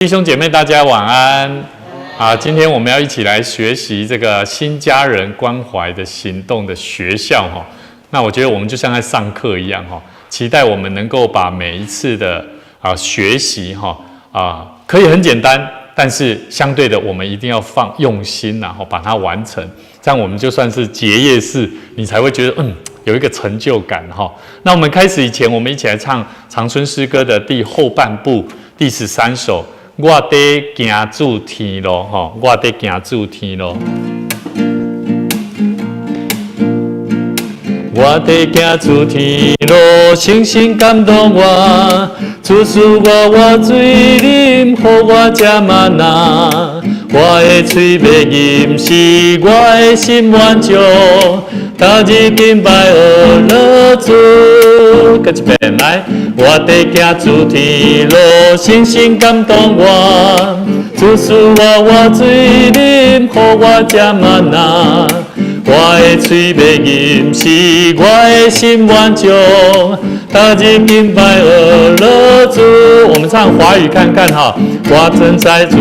弟兄姐妹，大家晚安。今天我们要一起来学习这个新家人关怀的行动的学校哈。那我觉得我们就像在上课一样哈，期待我们能够把每一次的学习可以很简单，但是相对的我们一定要用心然后把它完成，这样我们就算是结业式，你才会觉得有一个成就感哈。那我们开始以前，我们一起来唱长春诗歌的后半部第13首。我在行主天路，我在行主天路。我在行主天路，星星感动我，主赐我水啉，予我吃吗哪。我的嘴要吟诗，我的心满足，他日敬拜阿乐主。再一遍来，我在行主天路，星星感动我，主赐我水啉，予我吃吗哪。我的嘴要吟诗，我的心满足，他日敬拜阿乐主。我们唱华语看看哈，我正在主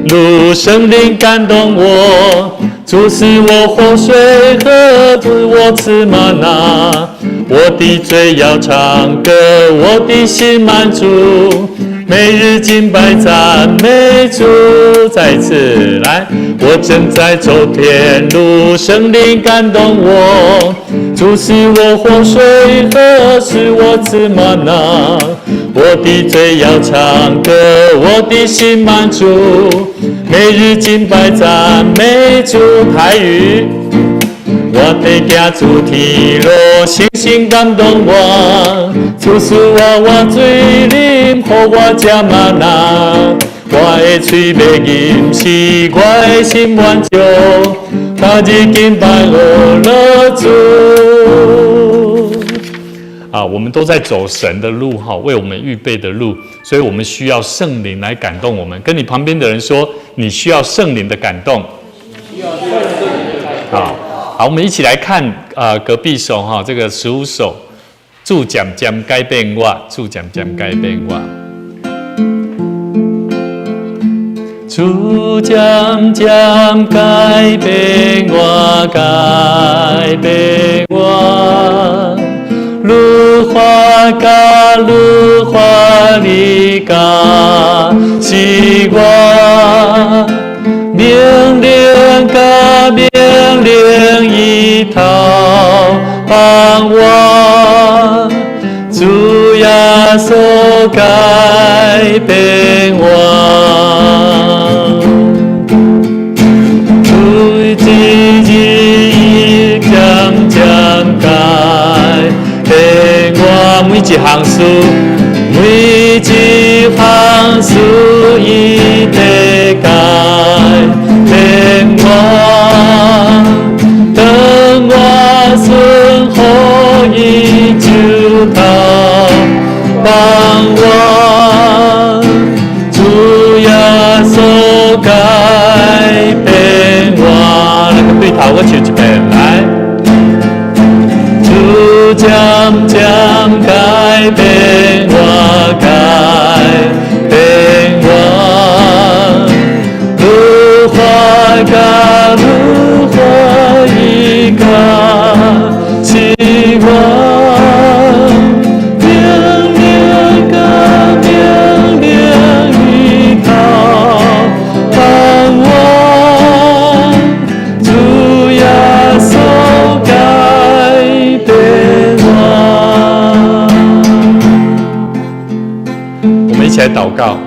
路，圣灵感动我，主使我活水喝，主我吃吗哪。我的嘴要唱歌，我的心满足，每日敬拜赞美主。再次来，我正在走天路，圣灵感动我，主使我活水喝，使我吃吗哪。我的嘴要唱歌，我的心满足，每日敬拜赞美主。台语。我在行主天路，星星感动我，主使我水啉，予我吃吗哪。我的嘴要吟诗，我的心满足，他日敬拜阿乐主。我们都在走神的路哈，为我们预备的路，所以我们需要圣灵来感动我们。跟你旁边的人说，你需要圣灵的感动。好，我们一起来看隔壁首哈，这个15首，主渐渐改变我，主渐渐改变我，主渐渐改变我，改变我，愈发甲愈发你甲是我。命令甲命令一套帮我，主耶稣改变我，主日日渐渐改变我，每一项事，每一项事伊得改。等我顺服伊就到帮我，主耶稣改变我。那个对头我唱一遍来，主渐渐改变我，改变我。甲愈发伊甲是我，命令甲命令伊头帮我，主耶稣改变我。我们一起来祷告。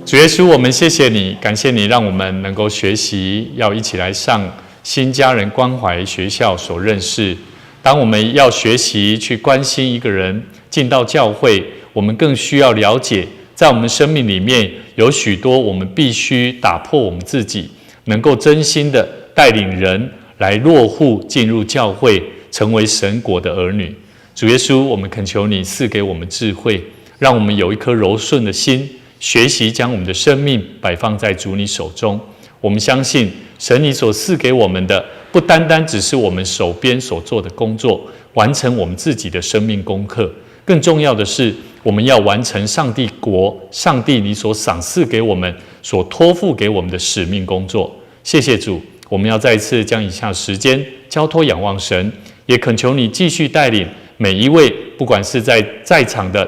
主耶稣，我们谢谢你，感谢你，让我们能够学习，要一起来上新家人关怀学校所认识。当我们要学习去关心一个人，进到教会，我们更需要了解，在我们生命里面有许多我们必须打破我们自己，能够真心的带领人来落户进入教会，成为神国的儿女。主耶稣，我们恳求你赐给我们智慧，让我们有一颗柔顺的心，学习将我们的生命摆放在主你手中。我们相信神你所赐给我们的，不单单只是我们手边所做的工作，完成我们自己的生命功课，更重要的是我们要完成上帝国、上帝你所赏赐给我们、所托付给我们的使命工作。谢谢主，我们要再一次将以下时间交托仰望神，也恳求你继续带领每一位，不管是在场的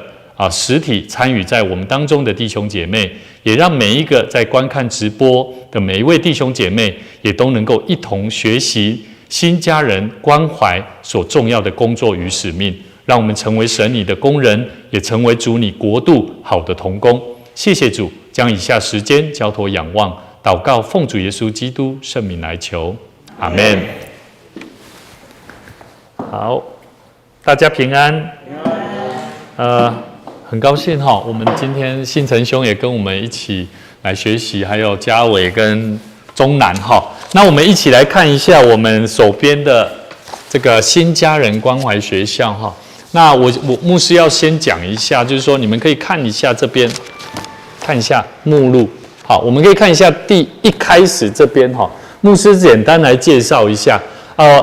实体参与在我们当中的弟兄姐妹，也让每一个在观看直播的每一位弟兄姐妹，也都能够一同学习新家人关怀所重要的工作与使命，让我们成为神你的工人，也成为主你国度好的同工。谢谢主，将以下时间交托仰望祷告，奉主耶稣基督圣名来求，阿们。好，大家平安。很高兴哈，我们今天信成兄也跟我们一起来学习，还有嘉伟跟钟南哈。那我们一起来看一下我们手边的这个新家人关怀学校哈。那我牧师要先讲一下，就是说你们可以看一下这边，看一下目录。好，我们可以看一下一开始这边哈，牧师简单来介绍一下。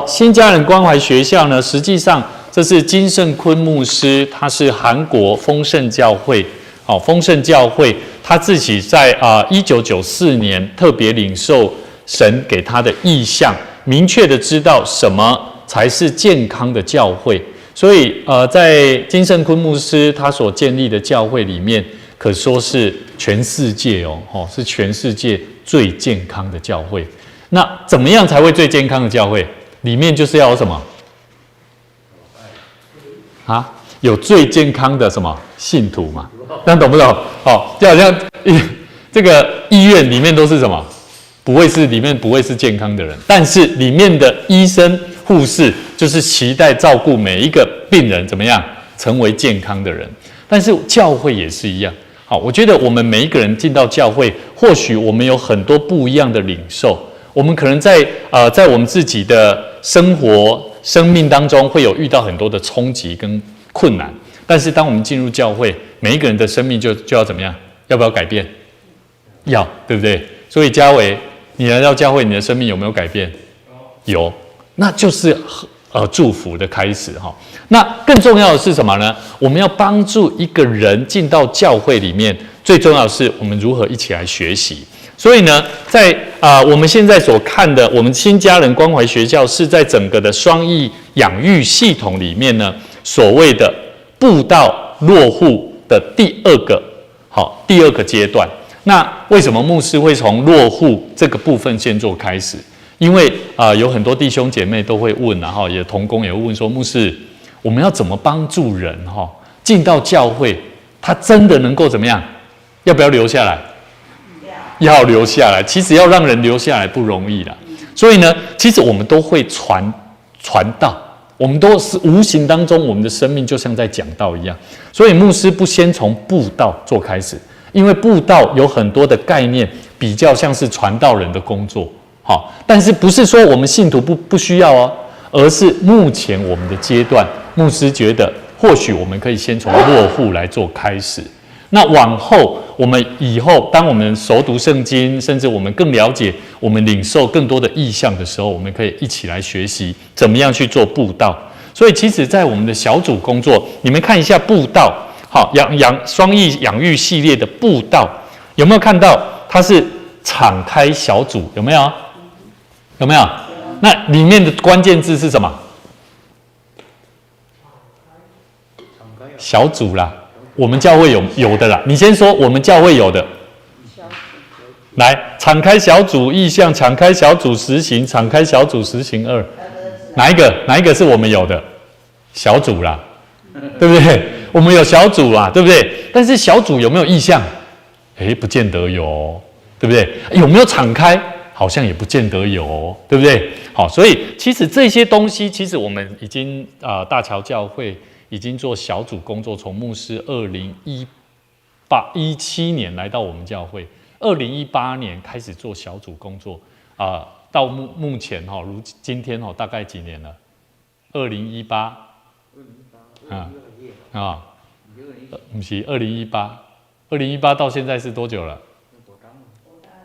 新家人关怀学校呢，实际上这是金圣坤牧师，他是韩国丰盛教会，丰盛教会他自己在1994年特别领受神给他的意象，明确的知道什么才是健康的教会。所以在金圣坤牧师他所建立的教会里面，可说是全世界是全世界最健康的教会。那怎么样才会最健康的教会？里面就是要有什么？有最健康的什么信徒嘛？这样懂不懂？就好像这个医院里面都是什么？里面不会是健康的人，但是里面的医生、护士就是期待照顾每一个病人怎么样成为健康的人。但是教会也是一样。我觉得我们每一个人进到教会，或许我们有很多不一样的领受。我们可能在我们自己的生命当中会有遇到很多的冲击跟困难，但是当我们进入教会，每一个人的生命就要怎么样？要不要改变？要，对不对？所以嘉伟，你来到教会，你的生命有没有改变？有，那就是祝福的开始哈。那更重要的是什么呢？我们要帮助一个人进到教会里面，最重要的是我们如何一起来学习。所以呢，在我们现在所看的，我们新家人关怀学校是在整个的双益养育系统里面呢，所谓的布道落户的第二个阶段。那为什么牧师会从落户这个部分先做开始？因为有很多弟兄姐妹都会问，然后也同工也会问说，牧师，我们要怎么帮助人进到教会，他真的能够怎么样？要不要留下来？要留下来。其实要让人留下来不容易啦。所以呢，其实我们都会传道，我们都是无形当中，我们的生命就像在讲道一样。所以牧师不先从布道做开始，因为布道有很多的概念，比较像是传道人的工作。但是不是说我们信徒不需要哦，而是目前我们的阶段，牧师觉得或许我们可以先从落户来做开始。那往后，我们以后当我们熟读圣经，甚至我们更了解，我们领受更多的意象的时候，我们可以一起来学习怎么样去做布道。所以其实在我们的小组工作，你们看一下布道，双益养育系列的布道，有没有看到它是敞开小组？有没有？有没有？那里面的关键字是什么？小组啦。我们教会有的啦，你先说我们教会有的。来，敞开小组意向，敞开小组实行，敞开小组实行2，哪一个是我们有的？小组啦，对不对？我们有小组啦，对不对？但是小组有没有意向？不见得有，对不对？有没有敞开？好像也不见得有，对不对？好，所以其实这些东西，其实我们已经大桥教会已经做小组工作，从牧师2017年来到我们教会，2018年开始做小组工作，到目前如今天大概几年了？2018不是2018到现在是多久了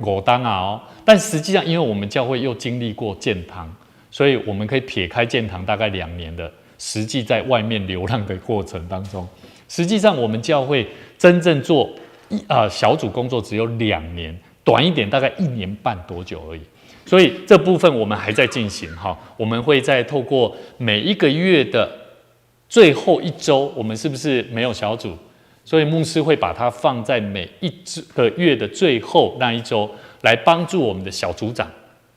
？5年啊但实际上，因为我们教会又经历过建堂，所以我们可以撇开建堂大概2年的实际在外面流浪的过程当中，实际上，我们教会真正做小组工作只有2年，短一点大概1年半多久而已。所以这部分我们还在进行哈，我们会再透过每一个月的最后1周，我们是不是没有小组？所以牧师会把它放在每一个月的最后那1周，来帮助我们的小组长、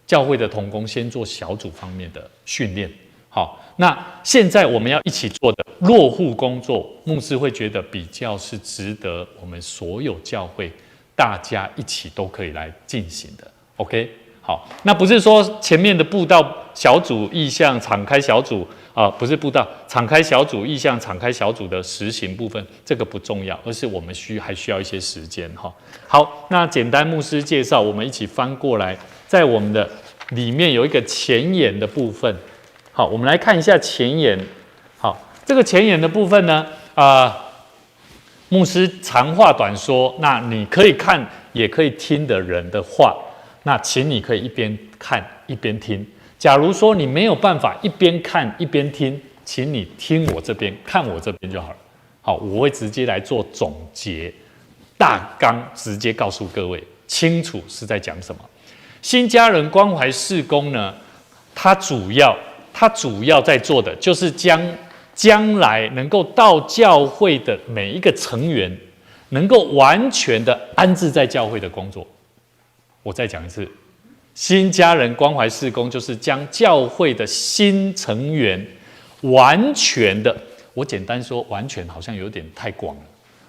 教会的同工先做小组方面的训练。好，那现在我们要一起做的落户工作，牧师会觉得比较是值得我们所有教会大家一起都可以来进行的。OK， 好，那不是说前面的布道小组意向敞开小组。不是布道，敞开小组意向，敞开小组的实行部分，这个不重要，而是我们还需要一些时间哈。好，那简单牧师介绍，我们一起翻过来，在我们的里面有一个前言的部分。好，我们来看一下前言。好，这个前言的部分呢，牧师长话短说，那你可以看也可以听的人的话，那请你可以一边看一边听。假如说你没有办法一边看一边听，请你听我这边，看我这边就好了。好，我会直接来做总结，大纲直接告诉各位清楚是在讲什么。新家人关怀事工呢，它主要在做的就是将来能够到教会的每一个成员，能够完全的安置在教会的工作。我再讲一次。新家人关怀事工就是将教会的新成员完全的，我简单说完全好像有点太广了，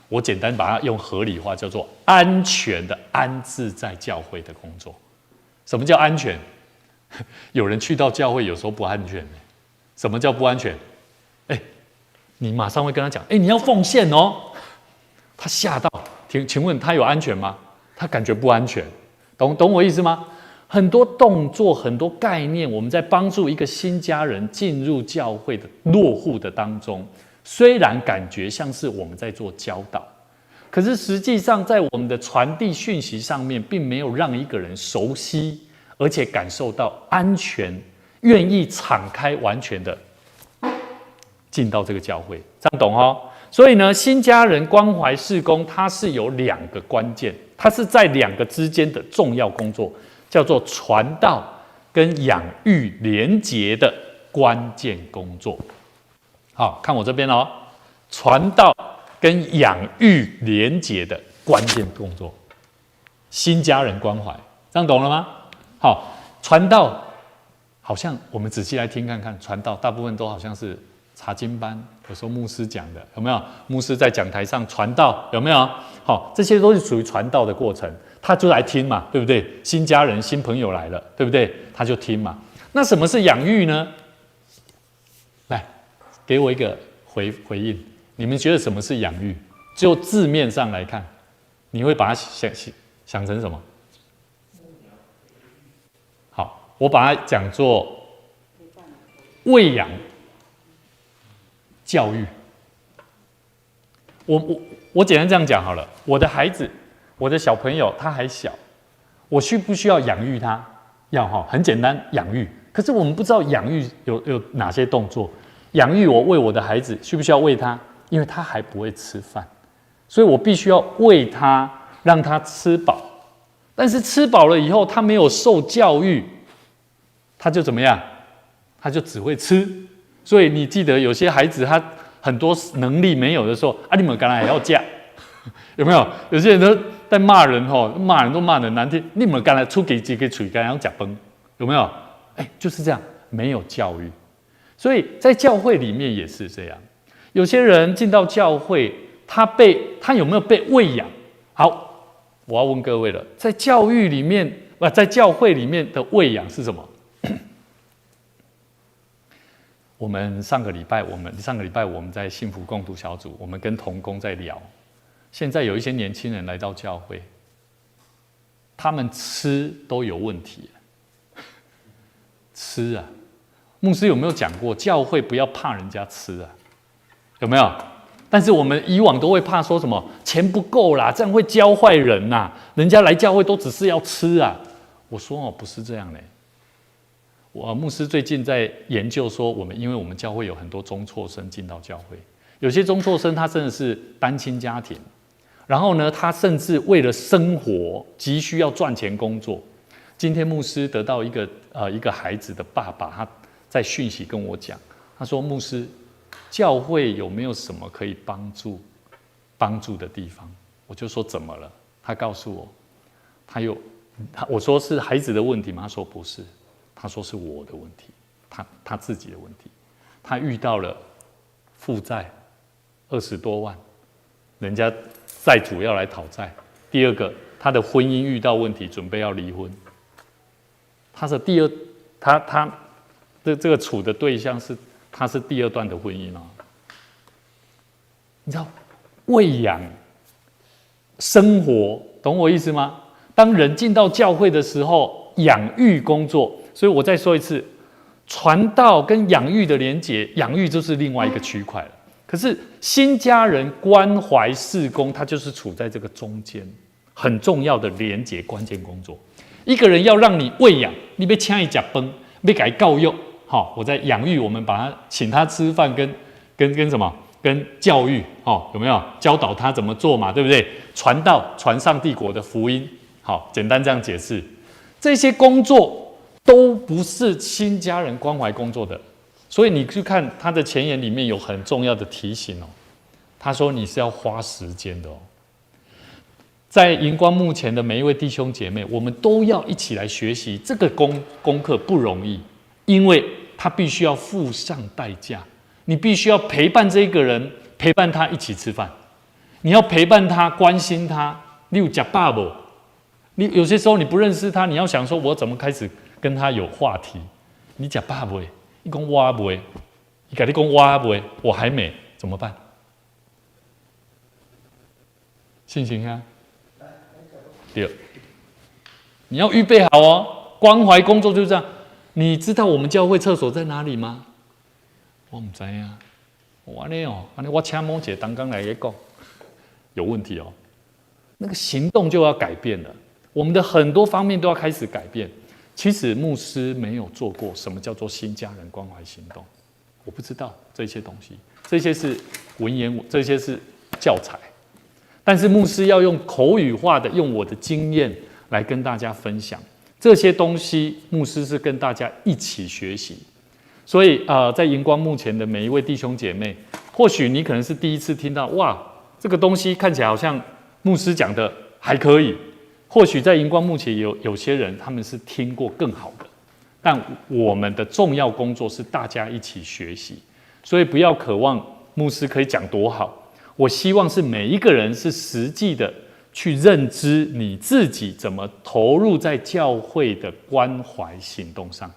我简单把它用合理化，叫做安全的安置在教会的工作。什么叫安全？有人去到教会有时候不安全。什么叫不安全？你马上会跟他讲，你要奉献哦，他吓到，请问他有安全吗？他感觉不安全，懂我意思吗？很多动作、很多概念，我们在帮助一个新家人进入教会的落户的当中，虽然感觉像是我们在做教导，可是实际上在我们的传递讯息上面，并没有让一个人熟悉，而且感受到安全，愿意敞开完全的进到这个教会，这样懂哦？所以呢，新家人关怀事工，它是有2个关键，它是在2个之间的重要工作。叫做传道跟养育连结的关键工作。好，看我这边哦，传道跟养育连结的关键工作，新家人关怀，这样懂了吗？好，传道好像我们仔细来听看看，传道大部分都好像是查经班，有时候牧师讲的，有没有？牧师在讲台上传道，有没有？好，这些都是属于传道的过程。他就来听嘛，对不对？新家人、新朋友来了，对不对？他就听嘛。那什么是养育呢？来，给我一个回应。你们觉得什么是养育？就字面上来看，你会把它想成什么？好，我把它讲作喂养、教育。我简单这样讲好了，我的孩子。我的小朋友他还小，我需不需要养育他？要哈，很简单，养育。可是我们不知道养育有哪些动作。养育我喂我的孩子，需不需要喂他？因为他还不会吃饭，所以我必须要喂他，让他吃饱。但是吃饱了以后，他没有受教育，他就怎么样？他就只会吃。所以你记得有些孩子他很多能力没有的时候，你们刚才还要嫁，有没有？有些人都在骂人骂人都骂得难听。你们刚才出给几个嘴干要假崩，有没有？就是这样，没有教育。所以在教会里面也是这样。有些人进到教会，他有没有被喂养？好，我要问各位了，在教育里面，在教会里面的喂养是什么？我们上个礼拜我们在幸福共读小组，我们跟同工在聊。现在有一些年轻人来到教会，他们吃都有问题。吃啊，牧师有没有讲过，教会不要怕人家吃啊？有没有？但是我们以往都会怕说什么钱不够啦，这样会教坏人呐。人家来教会都只是要吃啊。我说不是这样嘞。牧师最近在研究说，因为我们教会有很多中辍生进到教会，有些中辍生他真的是单亲家庭，然后呢，他甚至为了生活急需要赚钱工作。今天牧师得到一个孩子的爸爸，他在讯息跟我讲，他说：“牧师，教会有没有什么可以帮助的地方？”我就说：“怎么了？”他告诉我，我说是孩子的问题吗？他说不是，他说是我的问题，他自己的问题，他遇到了负债20多万，人家债主要来讨债。第二个，他的婚姻遇到问题，准备要离婚。他的这个处的对象他是第2段的婚姻啊。你知道，喂养生活，懂我意思吗？当人进到教会的时候，养育工作。所以我再说一次，传道跟养育的连结，养育就是另外一个区块了。可是新家人关怀事工，它就是处在这个中间，很重要的连结关键工作。一个人要让你喂养，你要请他吃饭，要给他教育，好，我在养育，我们把他请他吃饭，跟什么？跟教育，有没有教导他怎么做嘛？对不对？传道，传上帝国的福音，好，简单这样解释。这些工作都不是新家人关怀工作的，所以你去看他的前言里面有很重要的提醒哦。他说你是要花时间的哦。在荧光幕前的每一位弟兄姐妹，我们都要一起来学习这个功课不容易，因为他必须要付上代价。你必须要陪伴这个人，陪伴他一起吃饭，你要陪伴他，关心他。你有吃饱没？你有些时候你不认识他，你要想说我怎么开始跟他有话题？你吃饱没？你说我没，你跟你说我没，我还没，怎么办？信心啊！对，你要预备好哦。关怀工作就是这样。你知道我们教会厕所在哪里吗？我不知道。我这样我请某姐刚刚来讲，有问题哦。那个行动就要改变了，我们的很多方面都要开始改变。其实牧师没有做过什么叫做新家人关怀行动，我不知道这些东西，这些是文言，这些是教材。但是牧师要用口语化的，用我的经验来跟大家分享这些东西。牧师是跟大家一起学习，所以在荧光幕前的每一位弟兄姐妹，或许你可能是第一次听到，哇，这个东西看起来好像牧师讲的还可以。或许在荧光幕前有些人他们是听过更好的，但我们的重要工作是大家一起学习，所以不要渴望牧师可以讲多好。我希望是每一个人是实际的去认知你自己怎么投入在教会的关怀行动上，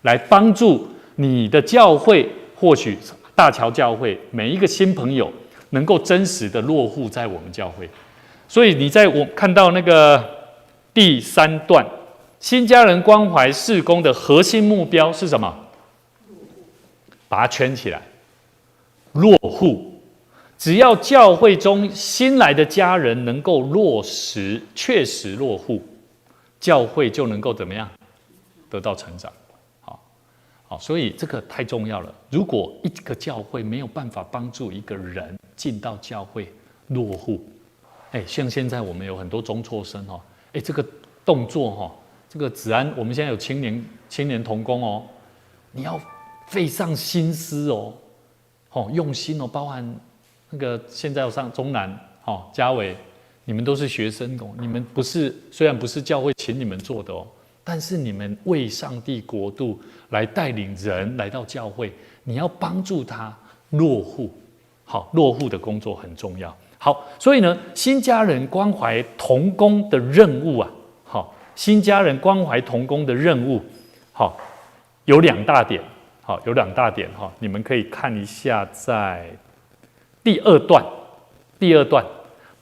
来帮助你的教会，或许大桥教会每一个新朋友能够真实的落户在我们教会。所以你在我看到那个第3段，新家人关怀事工的核心目标是什么？把它圈起来，落户。只要教会中新来的家人能够落实，确实落户，教会就能够怎么样？得到成长。好，所以这个太重要了。如果一个教会没有办法帮助一个人进到教会落户，像现在我们有很多中辍生哦，这个动作哦，这个子安，我们现在有青年同工哦，你要费上心思哦，用心哦，包含那个现在要上中南，嘉伟，你们都是学生哦，你们不是，虽然不是教会请你们做的哦，但是你们为上帝国度来带领人来到教会，你要帮助他落户，好，落户的工作很重要。好，所以呢，新家人关怀同工的任务啊，好，新家人关怀同工的任务，好，有2大点，好，有2大点哈，你们可以看一下在第二段，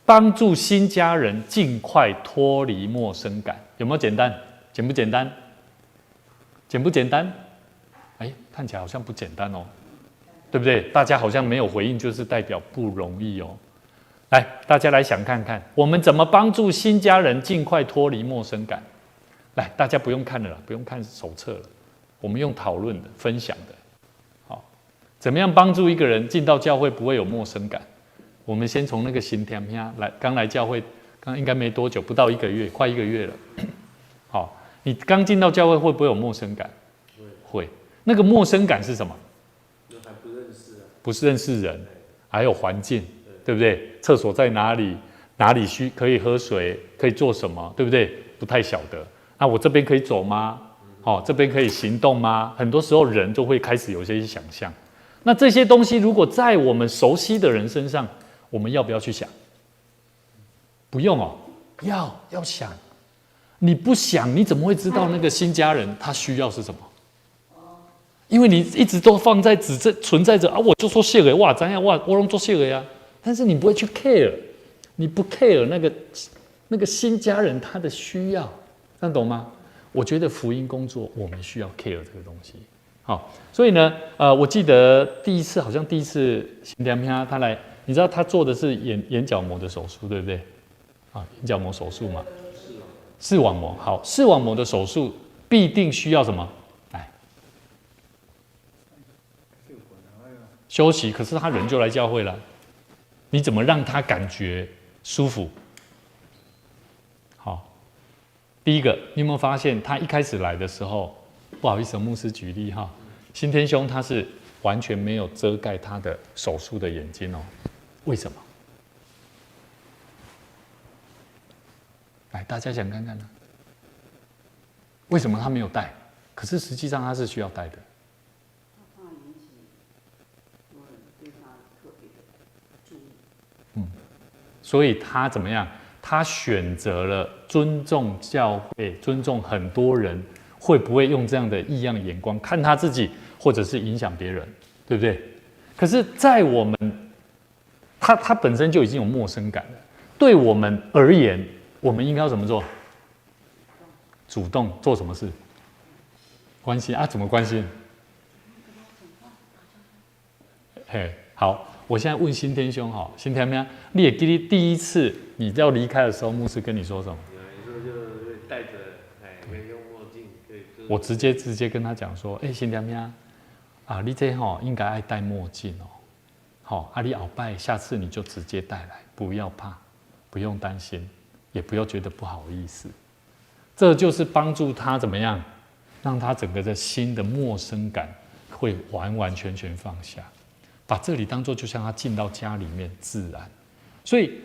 帮助新家人尽快脱离陌生感，有没有简单？简不简单？简不简单？看起来好像不简单哦，对不对？大家好像没有回应，就是代表不容易哦。来，大家来想看看，我们怎么帮助新家人尽快脱离陌生感？来，大家不用看了啦，不用看手册了，我们用讨论的、分享的。好，怎么样帮助一个人进到教会不会有陌生感？我们先从那个心田来，刚来教会，刚应该没多久，不到1个月，快1个月了。好，你刚进到教会会不会有陌生感？会。那个陌生感是什么？还不认识啊，不是认识人，还有环境，对不对？厕所在哪里？哪里可以喝水？可以做什么？对不对？不太晓得。那我这边可以走吗？这边可以行动吗？很多时候人就会开始有这些想象。那这些东西如果在我们熟悉的人身上，我们要不要去想？不用哦，要想。你不想，你怎么会知道那个新家人他需要是什么？因为你一直都放在存在着啊，我就说谢了哇，怎样哇，我能做谢了呀。但是你不会去 care， 你不 care 那个新家人他的需要，这样懂吗？我觉得福音工作我们需要 care 这个东西。好，所以呢，我记得好像第一次新娘他来，你知道他做的是眼角膜的手术，对不对？眼角膜手术嘛，视网膜。好，视网膜的手术必定需要什么？来，休息。可是他人就来教会了，你怎么让他感觉舒服？好，第一个，你有没有发现他一开始来的时候？不好意思，牧师举例哈，新天兄他是完全没有遮盖他的手术的眼睛哦，为什么？来，大家想看看呢？为什么他没有戴？可是实际上他是需要戴的。他怕引起有人对他特别的注意。所以他怎么样？他选择了尊重教会，尊重很多人。会不会用这样的异样的眼光看他自己，或者是影响别人，对不对？可是，在我们他本身就已经有陌生感了。对我们而言，我们应该要怎么做？主动做什么事？关心啊？怎么关心？嘿，好，我现在问新天兄哈，新天兄，你也记得第一次你要离开的时候，牧师跟你说什么？有时候就带着没用墨镜。我直接跟他讲说，新天兄啊，你这应该爱戴墨镜哦。好，你后摆下次你就直接带来，不要怕，不用担心，也不要觉得不好意思。这就是帮助他怎么样，让他整个的心的陌生感会完完全全放下，把这里当作就像他进到家里面自然。所以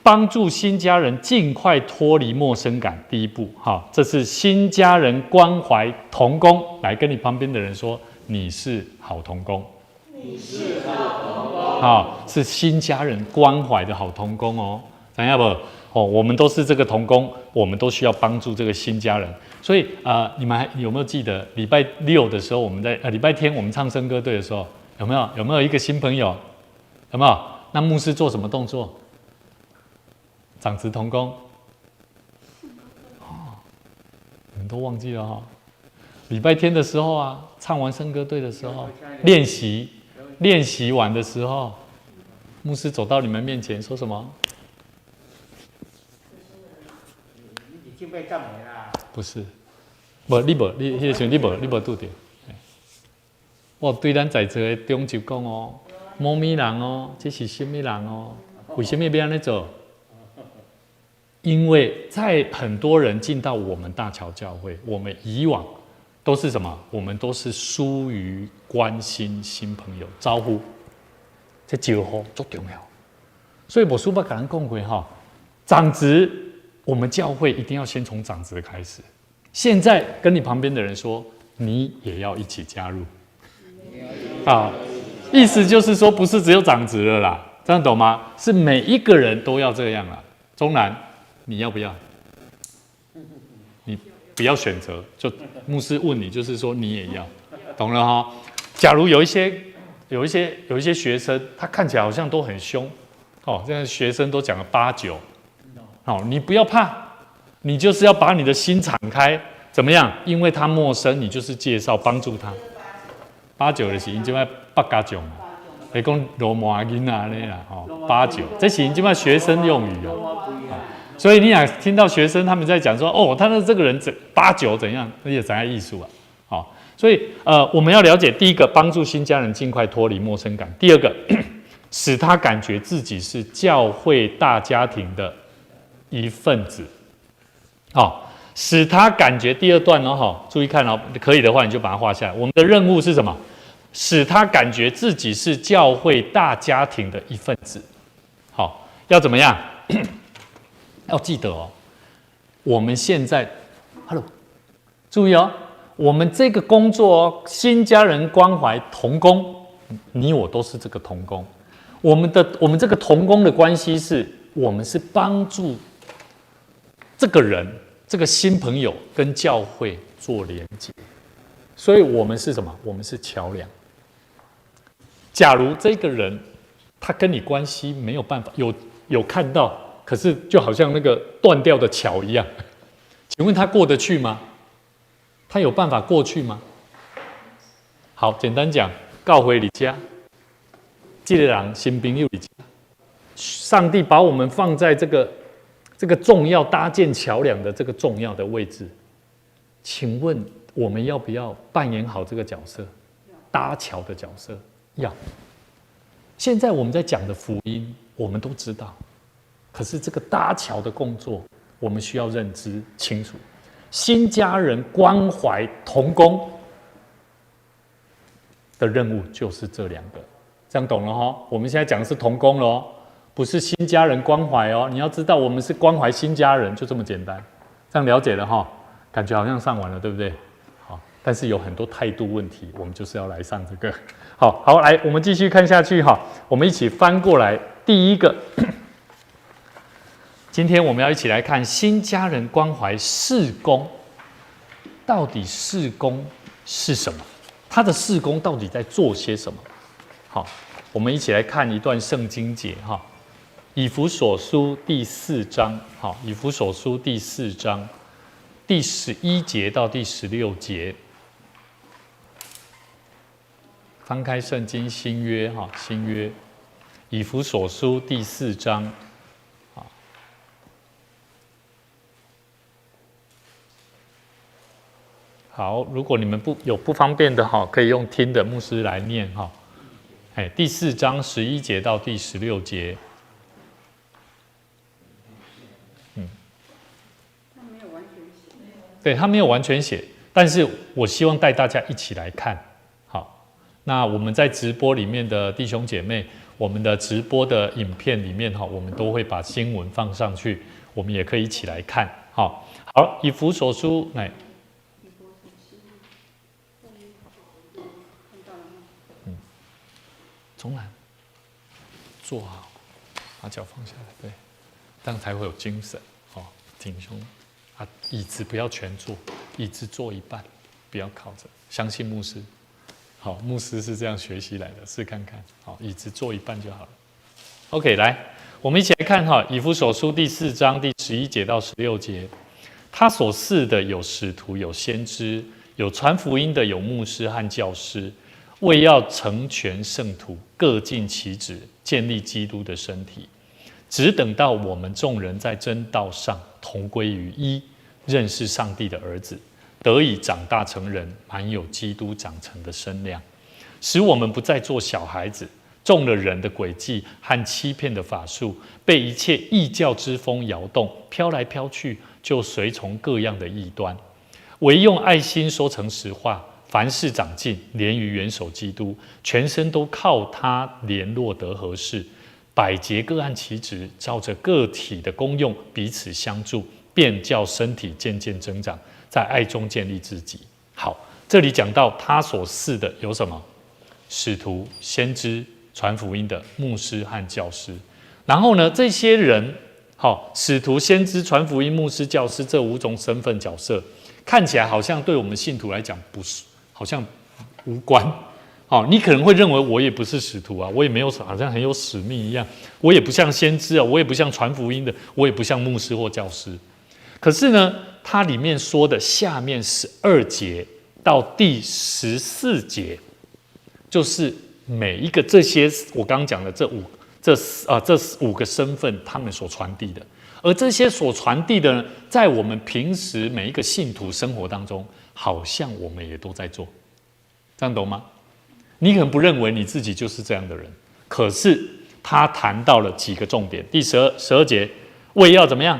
帮助新家人尽快脱离陌生感，第一步，这是新家人关怀同工。来跟你旁边的人说，你是好同工。你是好同工。是新家人关怀的好同工哦。知道不？我们都是这个同工，我们都需要帮助这个新家人。所以你们有没有记得礼拜6的时候，我们在礼拜天我们唱圣歌队的时候，有没有一个新朋友？有没有？那牧师做什么动作？长子同工，你们都忘记了哈。礼拜天的时候啊，唱完圣歌队的时候，练习完的时候，牧师走到你们面前说什么？你已经被赞美啦。不是，你迄个时候你无拄到。我对咱在座的中就讲哦，猫咪人哦，这是什么人哦？为什么要这样做？因为在很多人进到我们大桥教会，我们以往都是什么？我们都是疏于关心新朋友，招呼，这招呼最重要。所以我书包跟人讲过哈，长子，我们教会一定要先从长子开始。现在跟你旁边的人说，你也要一起加入。意思就是说，不是只有长子了啦，这样懂吗？是每一个人都要这样啦。中南。你要不要？你不要选择，就牧师问你，就是说你也要，懂了哈？假如有一些学生，他看起来好像都很凶，现在学生都讲了8、9，你不要怕，你就是要把你的心敞开，怎么样？因为他陌生，你就是介绍帮助他。8、9就是因现在8加9嘛，你讲罗马囡啊那啦，8、9，这是因现在学生用语啊。所以你想听到学生他们在讲说，他的这个人8、9怎样，那也怎样艺术啊？好，所以我们要了解第一个，帮助新家人尽快脱离陌生感；第二个，使他感觉自己是教会大家庭的一份子。好，使他感觉第二段哦，注意看哦，可以的话你就把它画下来。我们的任务是什么？使他感觉自己是教会大家庭的一份子。好，要怎么样？要记得哦，我们现在 ，Hello， 注意哦，我们这个工作哦，新家人关怀同工，你我都是这个同工。我们这个同工的关系是，我们是帮助这个人。这个新朋友跟教会做连接，所以我们是什么？我们是桥梁。假如这个人他跟你关系没有办法有看到，可是就好像那个断掉的桥一样，请问他过得去吗？他有办法过去吗？好，简单讲，告回你家，这个人新朋友你家，上帝把我们放在这个重要搭建桥梁的这个重要的位置，请问我们要不要扮演好这个角色？搭桥的角色要。现在我们在讲的福音，我们都知道，可是这个搭桥的工作，我们需要认知清楚。新家人关怀同工的任务就是这两个，这样懂了哈？我们现在讲的是同工了哦。不是新家人关怀哦，你要知道我们是关怀新家人，就这么简单。这样了解了哈，感觉好像上完了，对不对？好，但是有很多态度问题，我们就是要来上这个。好，来，我们继续看下去哈，我们一起翻过来。第一个，今天我们要一起来看新家人关怀事工，到底事工是什么？他的事工到底在做些什么？好，我们一起来看一段圣经节哈。以弗所书第4章，好，以弗所书第4章第11节到第16节，翻开圣经新约哈，新约以弗所书第4章，好，如果你们不方便的哈，可以用听的牧师来念哈，第4章11节到第16节。对，他没有完全写，但是我希望带大家一起来看。好，那我们在直播里面的弟兄姐妹，我们的直播的影片里面哈，我们都会把新闻放上去，我们也可以一起来看。好，以弗所书来，重来，坐好，把脚放下来，对，这样才会有精神。哦，挺胸。椅子不要全坐，椅子坐一半，不要靠着。相信牧师，好，牧师是这样学习来的，试看看。好，椅子坐一半就好了。OK， 来，我们一起来看哈，以弗所书第4章第11节到16节。他所赐的有使徒，有先知，有传福音的，有牧师和教师，为要成全圣徒，各尽其职，建立基督的身体。只等到我们众人在真道上同归于一，认识上帝的儿子，得以长大成人，满有基督长成的身量，使我们不再做小孩子，中了人的诡计和欺骗的法术，被一切异教之风摇动，飘来飘去，就随从各样的异端。唯用爱心说诚实话，凡事长进，连于元首基督，全身都靠他联络得合适。百节各按其职，照着个体的功用彼此相助，便叫身体渐渐增长，在爱中建立自己。好，这里讲到他所赐的有什么？使徒、先知、传福音的牧师和教师。然后呢，这些人，好，使徒、先知、传福音、牧师、教师这5种身份角色，看起来好像对我们信徒来讲不是，好像无关。哦，你可能会认为我也不是使徒啊，我也没有好像很有使命一样，我也不像先知啊，我也不像传福音的，我也不像牧师或教师。可是呢，它里面说的下面12节到第14节，就是每一个这些我刚刚讲的这5个身份，他们所传递的，而这些所传递的呢，在我们平时每一个信徒生活当中，好像我们也都在做，这样懂吗？你可能不认为你自己就是这样的人，可是他谈到了几个重点。第12节，为要怎么样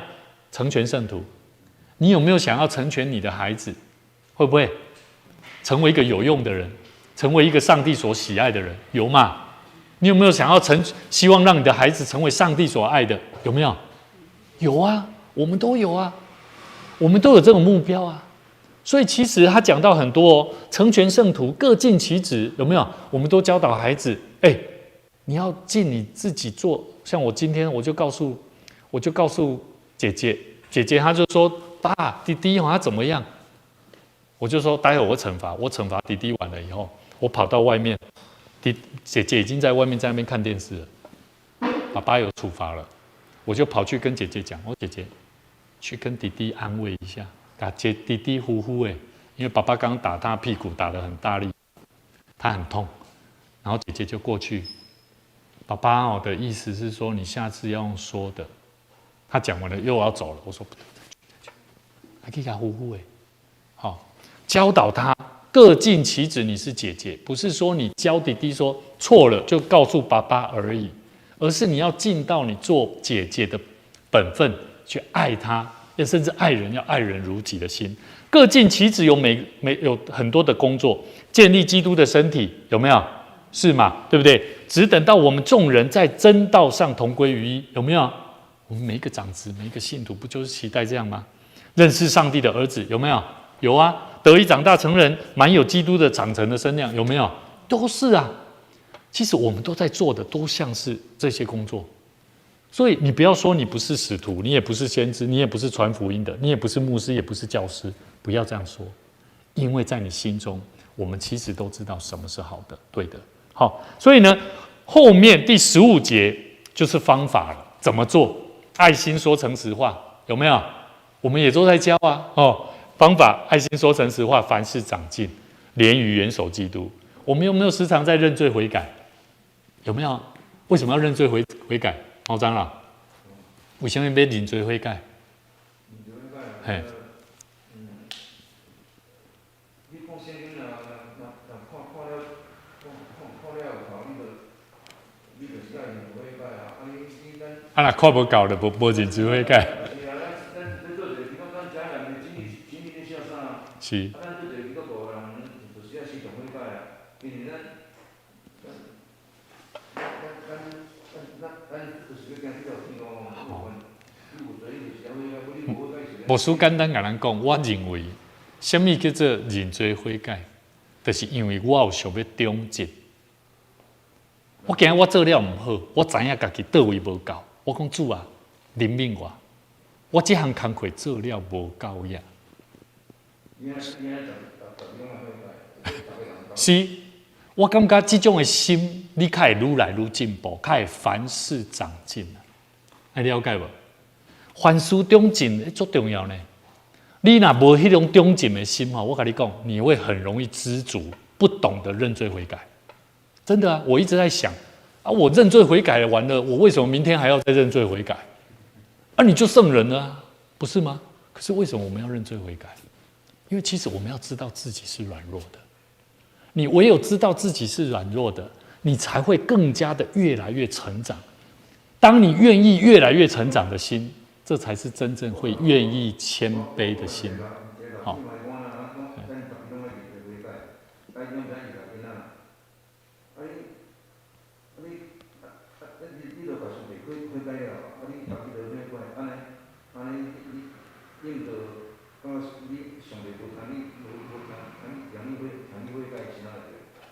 成全圣徒？你有没有想要成全你的孩子？会不会成为一个有用的人，成为一个上帝所喜爱的人？有吗？你有没有想要希望让你的孩子成为上帝所爱的？有没有？有啊，我们都有啊，我们都有这种目标啊。所以其实他讲到很多成全圣徒，各尽其职，有没有？我们都教导孩子，你要尽你自己做。像我今天我就告诉姐姐她就说：“爸，弟弟他怎么样？”我就说：“待会我惩罚弟弟完了以后，我跑到外面，姐姐已经在外面在那边看电视了，爸爸有处罚了，我就跑去跟姐姐讲，我姐姐去跟弟弟安慰一下。”弟弟呼呼因为爸爸刚打他屁股打得很大力，他很痛，然后姐姐就过去，爸爸的意思是说你下次要用说的。他讲完了又要走了，我说不对，还可以给他呼呼好，教导他各尽其职。你是姐姐，不是说你教弟弟说错了就告诉爸爸而已，而是你要尽到你做姐姐的本分，去爱他。甚至爱人要爱人如己的心，各尽其职，有很多的工作，建立基督的身体，有没有？是嘛？对不对？只等到我们众人在真道上同归于一，有没有？我们每一个长子，每一个信徒，不就是期待这样吗？认识上帝的儿子，有没有？有啊，得以长大成人，满有基督的长成的身量，有没有？都是啊。其实我们都在做的，都像是这些工作。所以你不要说你不是使徒，你也不是先知，你也不是传福音的，你也不是牧师，也不是教师，不要这样说，因为在你心中，我们其实都知道什么是好的、对的。好，所以呢，后面第15节就是方法了，怎么做？爱心说诚实话，有没有？我们也都在教啊。方法，爱心说诚实话，凡事长进，连于元首基督。我们有没有时常在认罪悔改？有没有？为什么要认罪悔改？毛长老，为什么要认罪悔改？嘿，若看不够就无认罪悔改。是。牧师简单甲咱讲，我认为，什么叫做认罪悔改？就是因为我有想要终结。我今日我做了唔好，我知影家己倒位无够。我讲主啊，怜悯我这项工课做了无够呀。是，我感觉这种的心，你较会愈来愈进步，较会凡事长进啊。爱了解无？凡事长进最重要呢。你若无迄种长进的心我跟你讲，你会很容易知足，不懂得认罪悔改。真的啊，我一直在想我认罪悔改完了，我为什么明天还要再认罪悔改？你就圣人了啊，不是吗？可是为什么我们要认罪悔改？因为其实我们要知道自己是软弱的。你唯有知道自己是软弱的，你才会更加的越来越成长。当你愿意越来越成长的心，这才是真正会愿意谦卑的心。好。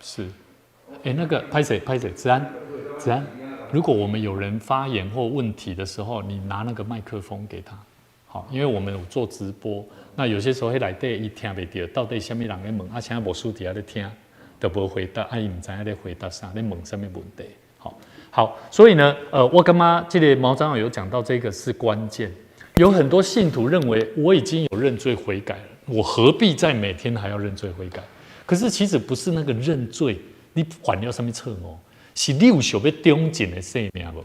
是，那个拍谁？子安，如果我们有人发言或问题的时候，你拿那个麦克风给他，好，因为我们有做直播，那有些时候内底伊听不到，到底什么人在问，现在无书底下在听，都无回答，伊唔知在在回答啥，在问什么问题，好，所以呢，我感觉这个毛长老有讲到这个是关键，有很多信徒认为我已经有认罪悔改了，我何必再每天还要认罪悔改？可是其实不是那个认罪，你犯了什么错误？是你有想要长进的生命无？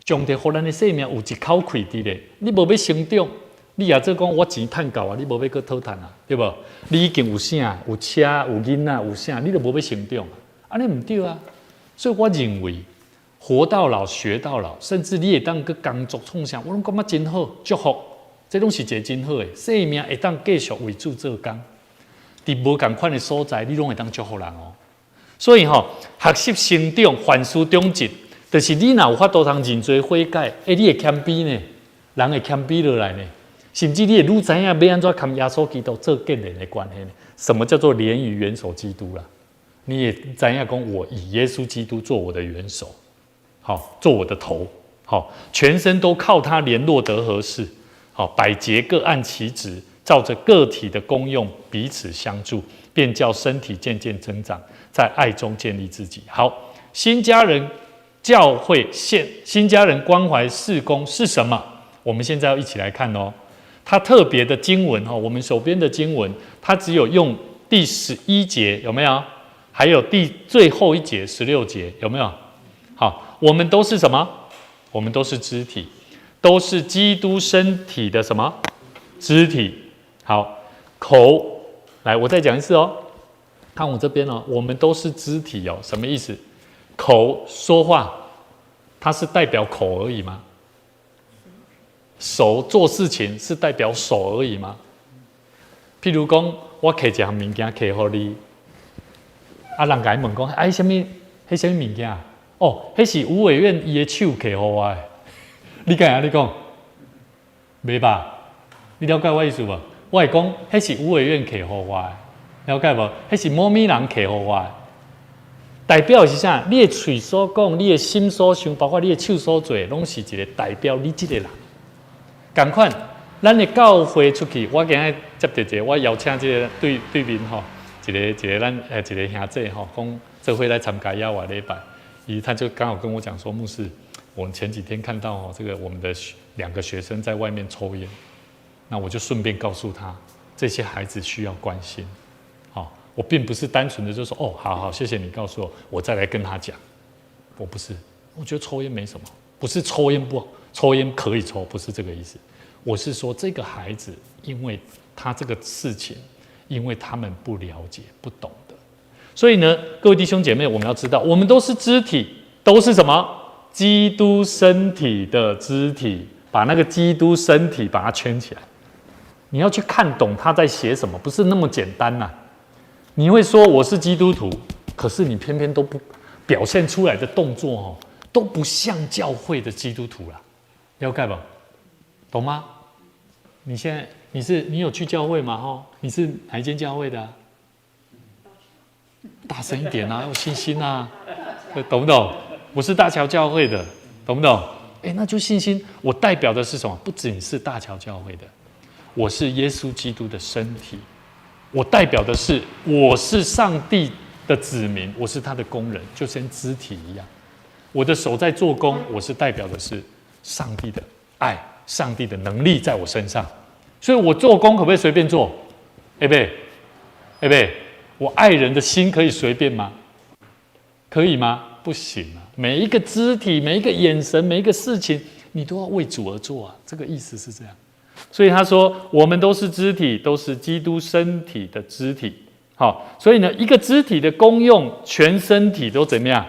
上帝给咱的生命有一口气伫咧，你无要成长，你也做讲我钱赚够啊，你无要搁讨赚啊，对无？你已经有啥，有车，有囡仔，有啥，你都无要成长啊，安尼唔对啊。所以我认为，活到老学到老，甚至你会当去工作创啥，我拢感觉真好，祝福，这拢是一个真好的，生命会当继续为主做工。伫无共款的所在，你拢会当祝福人哦。所以学习成长，凡事中进，就是你若有法度通认罪悔改，你会谦卑呢，人会谦卑落来呢。甚至你也愈知影要安怎跟耶稣基督做建联的关系呢？什么叫做连于元首基督啦？你也知影讲，我以耶稣基督做我的元首，好，做我的头，好，全身都靠他联络得合适，好，百节各按其职，照着个体的功用彼此相助，便叫身体渐渐增长，在爱中建立自己。好，新家人教会新家人关怀事工是什么？我们现在要一起来看哦。它特别的经文我们手边的经文，它只有用第11节有没有？还有最后一节16节有没有？好，我们都是什么？我们都是肢体，都是基督身体的什么？肢体。好，口，来，我再讲一次哦。看我这边哦，我们都是肢体哦，什么意思？口说话，它是代表口而已吗？手做事情是代表手而已吗？譬如讲，我摕一项物件摕互你，人甲伊问讲，迄什么物件？哦，迄是吴委员伊的手摕互我的。你敢安尼讲？袂吧？你了解我意思无？我会讲，迄是吴委员摕互我的，了解无？迄是某咪人摕互我的。代表是啥？你的嘴所讲，你的心所想，包括你的手所做，拢是一个代表你这个人。同款，咱的教会出去，我今日接到一个，我邀请这个对面一个咱一个兄弟讲这会来参加亚瓦礼拜，他就刚好跟我讲说，牧师，我前几天看到这个我们的2个学生在外面抽烟，那我就顺便告诉他，这些孩子需要关心。我并不是单纯的就说好，谢谢你告诉我，我再来跟他讲。我不是，我觉得抽烟没什么，不是抽烟不好，抽烟可以抽，不是这个意思。我是说这个孩子，因为他这个事情，因为他们不了解、不懂的，所以呢，各位弟兄姐妹，我们要知道，我们都是肢体，都是什么？基督身体的肢体，把那个基督身体把它圈起来。你要去看懂他在写什么，不是那么简单呐。你会说我是基督徒，可是你偏偏都不表现出来的动作都不像教会的基督徒啦，了解吧？懂吗？你现在你有去教会吗？你是哪一间教会的啊？大声一点啊，有信心啊，懂不懂？我是大桥教会的，懂不懂？那就信心。我代表的是什么？不仅是大桥教会的，我是耶稣基督的身体。我代表的是，我是上帝的子民，我是他的工人，就像肢体一样。我的手在做工，我是代表的是上帝的爱，上帝的能力在我身上。所以我做工可不可以随便做？我爱人的心可以随便吗？可以吗？不行啊！每一个肢体，每一个眼神，每一个事情，你都要为主而做啊！这个意思是这样。所以他说，我们都是肢体，都是基督身体的肢体。好，所以呢，一个肢体的功用，全身体都怎么样，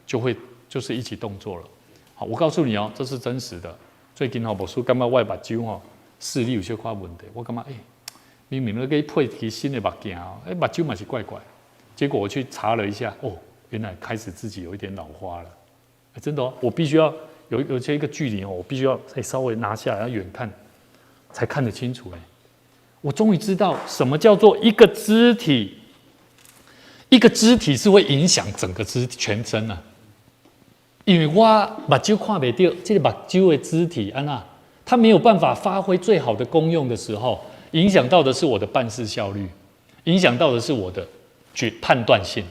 就是一起动作了。好，我告诉你这是真实的。最近牧师感觉我的目睭视力有些问题，我感觉明明那个配起新的目镜目睭嘛是怪怪。结果我去查了一下，原来开始自己有一点老花了。真的我必须要有些一个距离我必须要稍微拿下来，要远看。才看得清楚我终于知道什么叫做一个肢体，一个肢体是会影响整个全身啊。因为我目睭看不到，这个目睭的肢体它没有办法发挥最好的功用的时候，影响到的是我的办事效率，影响到的是我的判断性。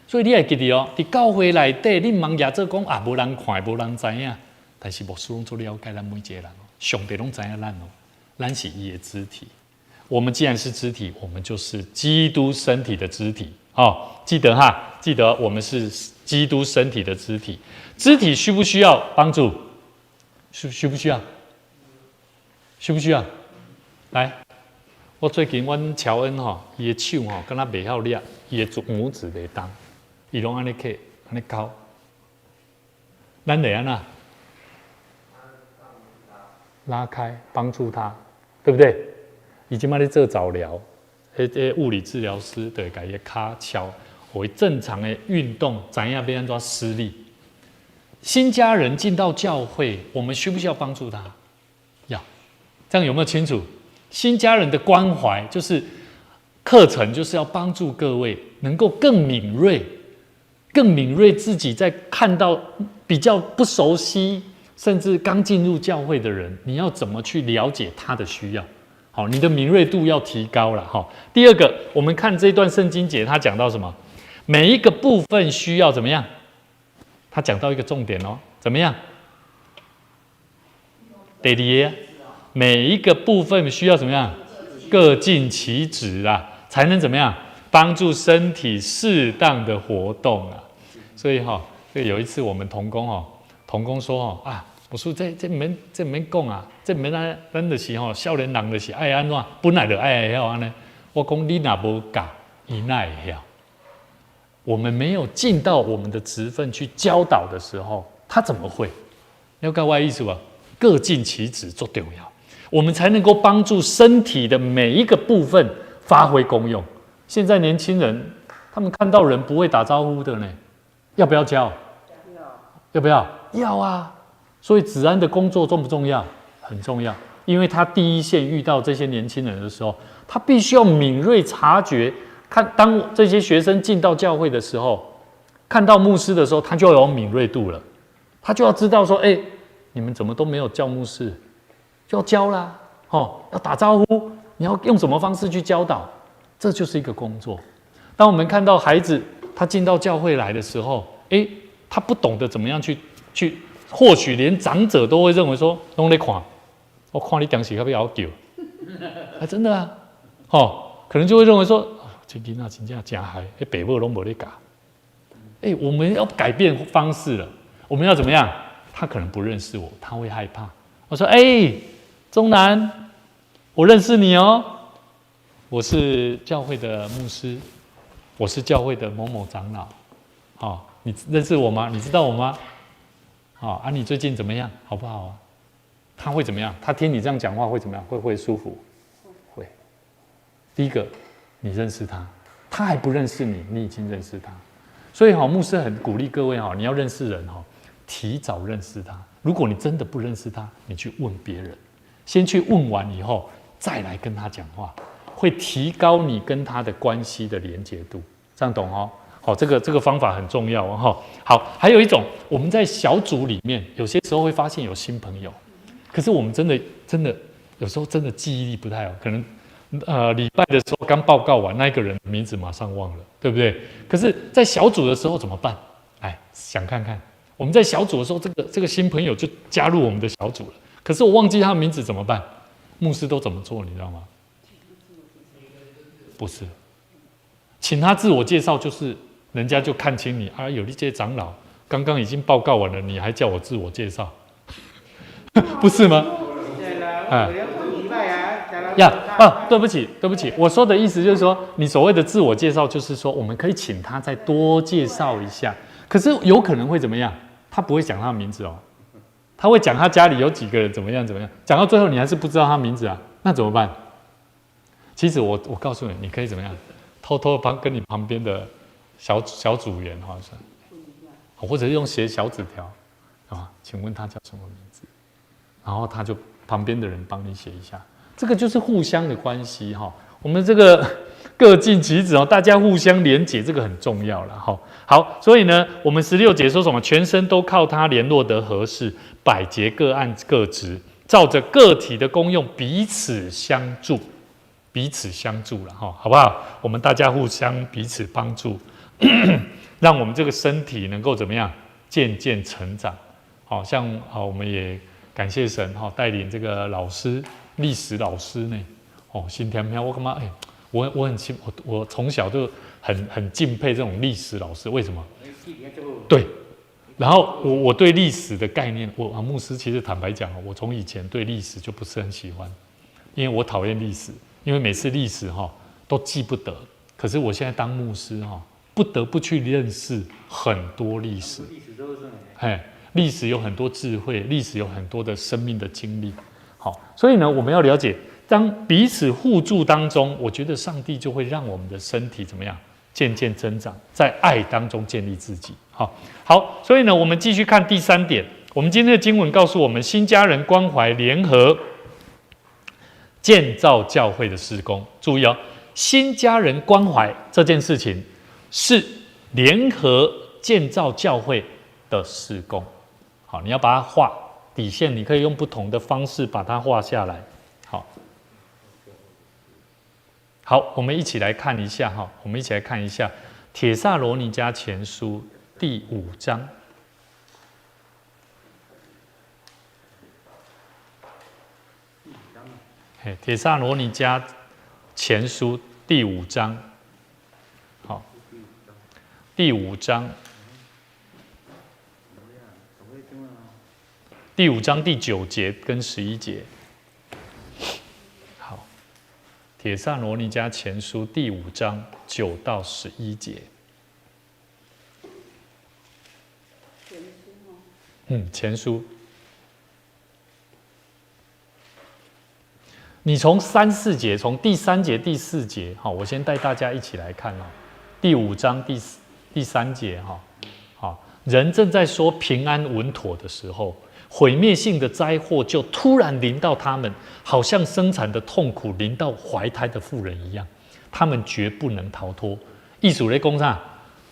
所以你还记得在教会内底，你茫亚做讲无人看，无人知影，但是牧师拢做了解咱每一个人上帝拢知影咱咱是伊的肢体。我们既然是肢体，我们就是基督身体的肢体。记得我们是基督身体的肢体。肢体需不需要帮助？需不需要？需不需要？来，我最近阮乔恩吼，伊的手吼，敢若袂晓抓，伊的拇指袂动，伊拢安尼刻，安尼搞。咱得安那拉开，帮助他，对不对？伊即摆咧做早疗，物理治疗师就会甲伊的骹敲，互伊正常的运动，知影要安怎施力。新家人进到教会，我们需不需要帮助他？要，这样有没有清楚？新家人的关怀就是课程，就是要帮助各位能够更敏锐自己在看到比较不熟悉，甚至刚进入教会的人，你要怎么去了解他的需要？好，你的敏锐度要提高了哈。第二个，我们看这段圣经节，他讲到什么？每一个部分需要怎么样？他讲到一个重点哦，怎么样？第二个，每一个部分需要怎么样？各尽其职啊，才能怎么样？帮助身体适当的活动啊。所以哈，有一次我们同工说啊，我说这免讲啊，这免咱就是少年人就是爱安怎，本来就爱晓安尼。我讲你若无教，伊哪会晓？我们没有尽到我们的职分去教导的时候，他怎么会？要搞我意思吧？各尽其职最重要，我们才能够帮助身体的每一个部分发挥功用。现在年轻人，他们看到人不会打招呼的呢，要不要教？要不要？要啊！所以治安的工作重不重要？很重要，因为他第一线遇到这些年轻人的时候，他必须要敏锐察觉。当这些学生进到教会的时候，看到牧师的时候，他就要有敏锐度了，他就要知道说，你们怎么都没有叫牧师，就要教啦，要打招呼，你要用什么方式去教导，这就是一个工作。当我们看到孩子他进到教会来的时候，他不懂得怎么样去，或许连长者都会认为说，拢在看，我看你当时要不要叫，真的啊，可能就会认为说，这囡仔真正真害，爸母拢无在教。我们要改变方式了，我们要怎么样？他可能不认识我，他会害怕。我说，中南，我认识你哦，我是教会的牧师，我是教会的某某长老，你认识我吗？你知道我吗？你最近怎么样？好不好啊？他会怎么样？他听你这样讲话会怎么样？会不会舒服？会。第一个，你认识他，他还不认识你，你已经认识他。所以牧师很鼓励各位你要认识人提早认识他。如果你真的不认识他，你去问别人，先去问完以后再来跟他讲话，会提高你跟他的关系的连结度。这样懂这个方法很重要好，还有一种，我们在小组里面有些时候会发现有新朋友，可是我们真的有时候真的记忆力不太好，可能礼拜的时候刚报告完，那一个人名字马上忘了，对不对？可是，在小组的时候怎么办？想看看，我们在小组的时候，这个新朋友就加入我们的小组了。可是我忘记他的名字怎么办？牧师都怎么做，你知道吗？不是，请他自我介绍，就是人家就看清你有一些长老刚刚已经报告完了，你还叫我自我介绍，不是吗？对不起，我说的意思就是说，你所谓的自我介绍，就是说我们可以请他再多介绍一下。可是有可能会怎么样？他不会讲他的名字他会讲他家里有几个人怎么样，讲到最后你还是不知道他名字那怎么办？其实我告诉你，你可以怎么样？偷偷跟你旁边的小组员或者是用写小纸条请问他叫什么名字？然后他就旁边的人帮你写一下。这个就是互相的关系我们这个各尽其职大家互相连结，这个很重要了好，所以呢，我们16节说什么？全身都靠他联络得合适，百节各按各职，照着个体的功用彼此相助了好不好？我们大家互相彼此帮助，让我们这个身体能够怎么样渐渐成长。像我们也感谢神带领这个老师。历史老师呢？心甜飘，我干嘛？我从小就很敬佩这种历史老师，为什么？对，然后我对历史的概念，牧师其实坦白讲，我从以前对历史就不是很喜欢，因为我讨厌历史，因为每次历史都记不得。可是我现在当牧师不得不去认识很多历史。历史都是历史有很多智慧，历史有很多的生命的经历。好，所以呢，我们要了解，当彼此互助当中，我觉得上帝就会让我们的身体怎么样？渐渐增长，在爱当中建立自己。好，所以呢，我们继续看第3点。我们今天的经文告诉我们，新家人关怀联合建造教会的事工。注意新家人关怀这件事情是联合建造教会的事工。好，你要把它画底线，你可以用不同的方式把它画下来。好，我们一起来看一下帖撒罗尼迦前书第5章。帖撒罗尼迦前书第5章。好，第5章。第5章第9节跟11节。好，帖撒罗尼迦前书第5章9到11节。前书。你从3、4节，从第3节、第4节，我先带大家一起来看第5章第3节人正在说平安稳妥的时候，毁灭性的灾祸就突然临到他们，好像生产的痛苦临到怀胎的妇人一样，他们绝不能逃脱。意思在讲啥？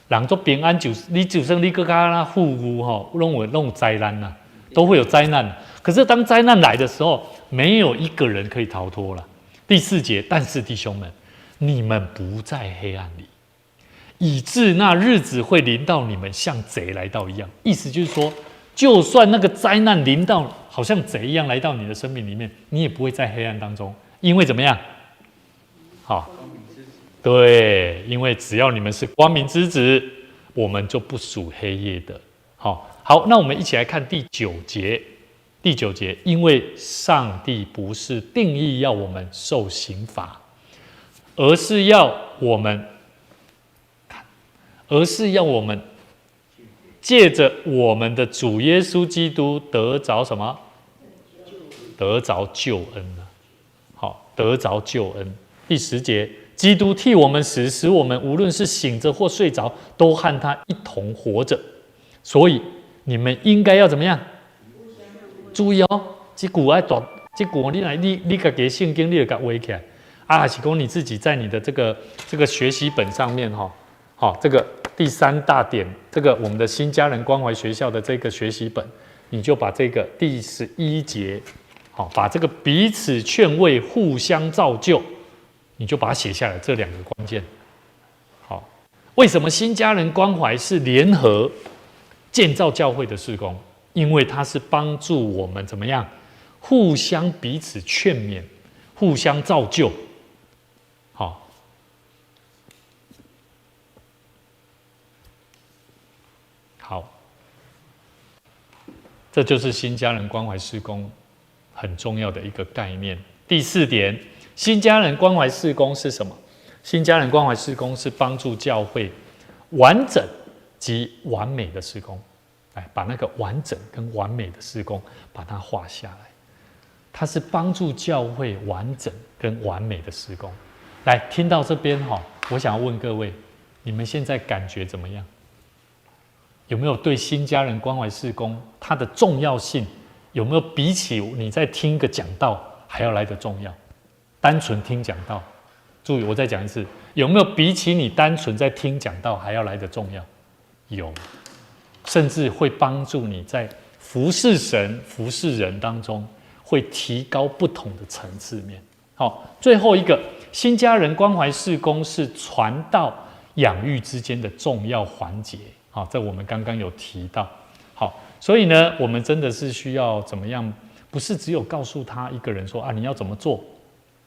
人做平安你就算你更加富裕弄有灾难都会有灾难。可是当灾难来的时候，没有一个人可以逃脱了。第4节，但是弟兄们，你们不在黑暗里，以致那日子会临到你们像贼来到一样。意思就是说，就算那个灾难临到，好像贼一样来到你的生命里面，你也不会在黑暗当中，因为怎么样？对，因为只要你们是光明之子，我们就不属黑夜的。好，那我们一起来看第9节。第9节，因为上帝不是定义要我们受刑罚，而是要我们借着我们的主耶稣基督得着什么？得着救恩得着救恩。第10节，基督替我们死，使我们无论是醒着或睡着，都和他一同活着。所以你们应该要怎么样？注意这句你自己圣经你就给它画起来还是说你自己在你的这个学习本上面这个第3大点，这个我们的新家人关怀学校的这个学习本，你就把这个第11节把这个彼此劝慰、互相造就，你就把它写下来，这2个关键。为什么新家人关怀是联合建造教会的事工？因为它是帮助我们怎么样，互相彼此劝勉，互相造就。好，这就是新家人关怀事工很重要的一个概念。第4点，新家人关怀事工是什么？新家人关怀事工是帮助教会完整及完美的事工。来，把那个完整跟完美的事工把它画下来。它是帮助教会完整跟完美的事工。来，听到这边我想要问各位，你们现在感觉怎么样？有没有对新家人关怀事工它的重要性，有没有比起你在听个讲道还要来得重要？单纯听讲道，注意我再讲一次，有没有比起你单纯在听讲道还要来得重要？有。甚至会帮助你在服侍神、服侍人当中，会提高不同的层次面。最后一个，新家人关怀事工是传道养育之间的重要环节。这我们刚刚有提到。所以呢，我们真的是需要怎么样？不是只有告诉他一个人说你要怎么做，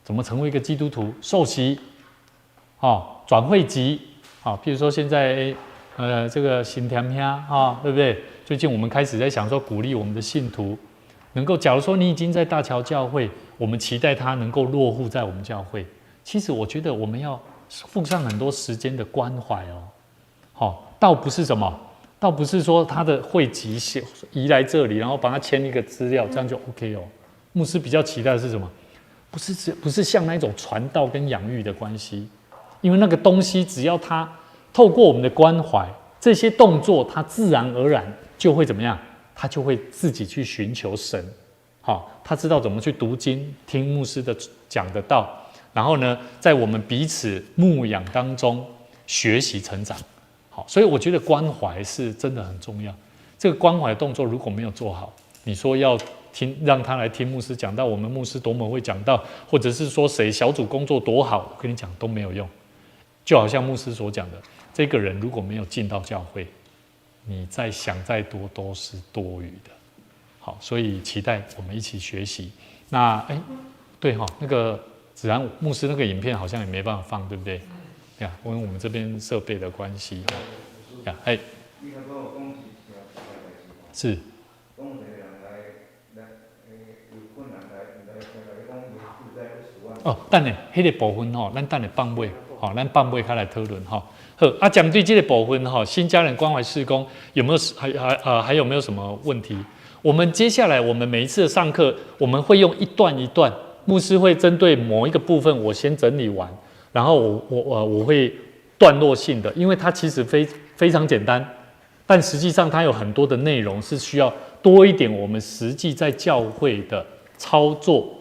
怎么成为一个基督徒，受洗，转会籍，譬如说现在这个新甜香对不对？最近我们开始在想说，鼓励我们的信徒能够，假如说你已经在大桥教会，我们期待他能够落户在我们教会。其实我觉得我们要付上很多时间的关怀哦。好，倒不是什么，倒不是说他的会籍移来这里，然后帮他签一个资料，这样就 OK 哦。牧师比较期待的是什么？不是像那一种传道跟养育的关系，因为那个东西只要他透过我们的关怀，这些动作他自然而然就会怎么样？他就会自己去寻求神。好，他知道怎么去读经，听牧师的讲的道，然后呢，在我们彼此牧养当中学习成长。好，所以我觉得关怀是真的很重要。这个关怀的动作如果没有做好，你说要让他来听牧师讲道，我们牧师多么会讲道，或者是说谁小组工作多好，我跟你讲都没有用。就好像牧师所讲的，这个人如果没有进到教会，你再想再多都是多余的。好，所以期待我们一起学习。那对哈，那个子然牧师那个影片好像也没办法放，对不对？呀，因为我们这边设备的关系。呀，是。哦，等下，迄个部分吼，咱等下放尾，吼，咱放尾开来讨论吼。好，啊，讲对这个部分吼，新家人关怀事工有没有还有没有什么问题？我们接下来我们每一次的上课，我们会用一段一段，牧师会针对某一个部分，我先整理完，然后我会段落性的，因为它其实非常简单，但实际上它有很多的内容是需要多一点我们实际在教会的操作。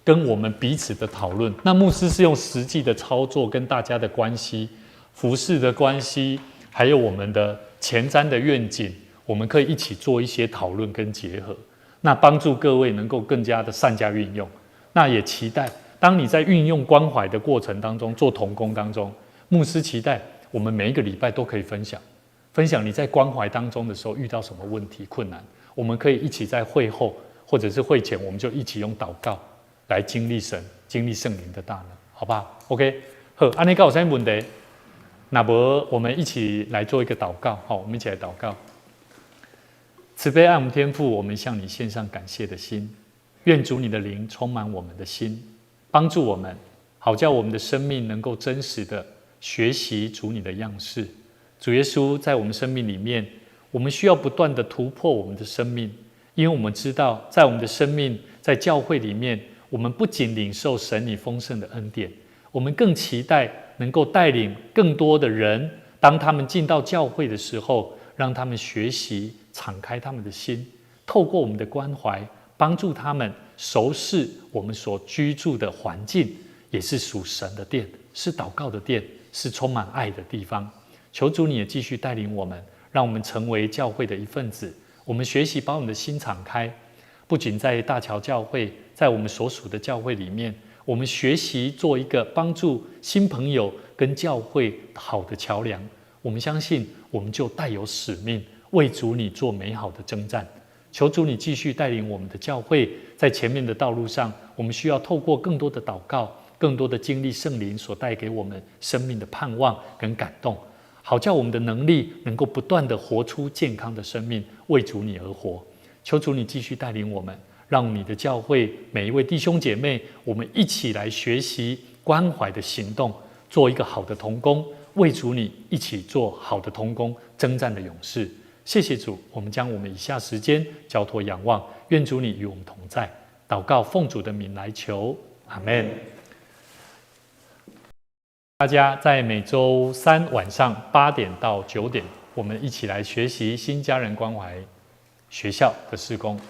跟我们彼此的讨论，那牧师是用实际的操作跟大家的关系、服事的关系，还有我们的前瞻的愿景，我们可以一起做一些讨论跟结合，那帮助各位能够更加的善加运用。那也期待，当你在运用关怀的过程当中，做同工当中，牧师期待我们每一个礼拜都可以分享你在关怀当中的时候遇到什么问题、困难，我们可以一起在会后或者是会前，我们就一起用祷告。来经历神、经历圣灵的大能，好不好 ？OK， 好，安尼有啥问题？那么我们一起来做一个祷告，好，我们一起来祷告。慈悲爱我们天父，我们向你献上感谢的心，愿主你的灵充满我们的心，帮助我们，好叫我们的生命能够真实的学习主你的样式。主耶稣在我们生命里面，我们需要不断的突破我们的生命，因为我们知道，在我们的生命，在教会里面。我们不仅领受神你丰盛的恩典，我们更期待能够带领更多的人，当他们进到教会的时候，让他们学习敞开他们的心，透过我们的关怀，帮助他们熟识我们所居住的环境，也是属神的殿，是祷告的殿，是充满爱的地方。求主你也继续带领我们，让我们成为教会的一份子。我们学习把我们的心敞开，不仅在大桥教会，在我们所属的教会里面，我们学习做一个帮助新朋友跟教会好的桥梁。我们相信，我们就带有使命，为主你做美好的征战。求主你继续带领我们的教会，在前面的道路上，我们需要透过更多的祷告，更多的经历圣灵所带给我们生命的盼望跟感动，好叫我们的能力能够不断的活出健康的生命，为主你而活。求主你继续带领我们，让你的教会每一位弟兄姐妹，我们一起来学习关怀的行动，做一个好的同工，为主你一起做好的同工，征战的勇士。谢谢主，我们将我们以下时间交托仰望，愿主你与我们同在。祷告奉主的名来求，阿们。大家在每周三晚上8点到9点，我们一起来学习新家人关怀学校的事工。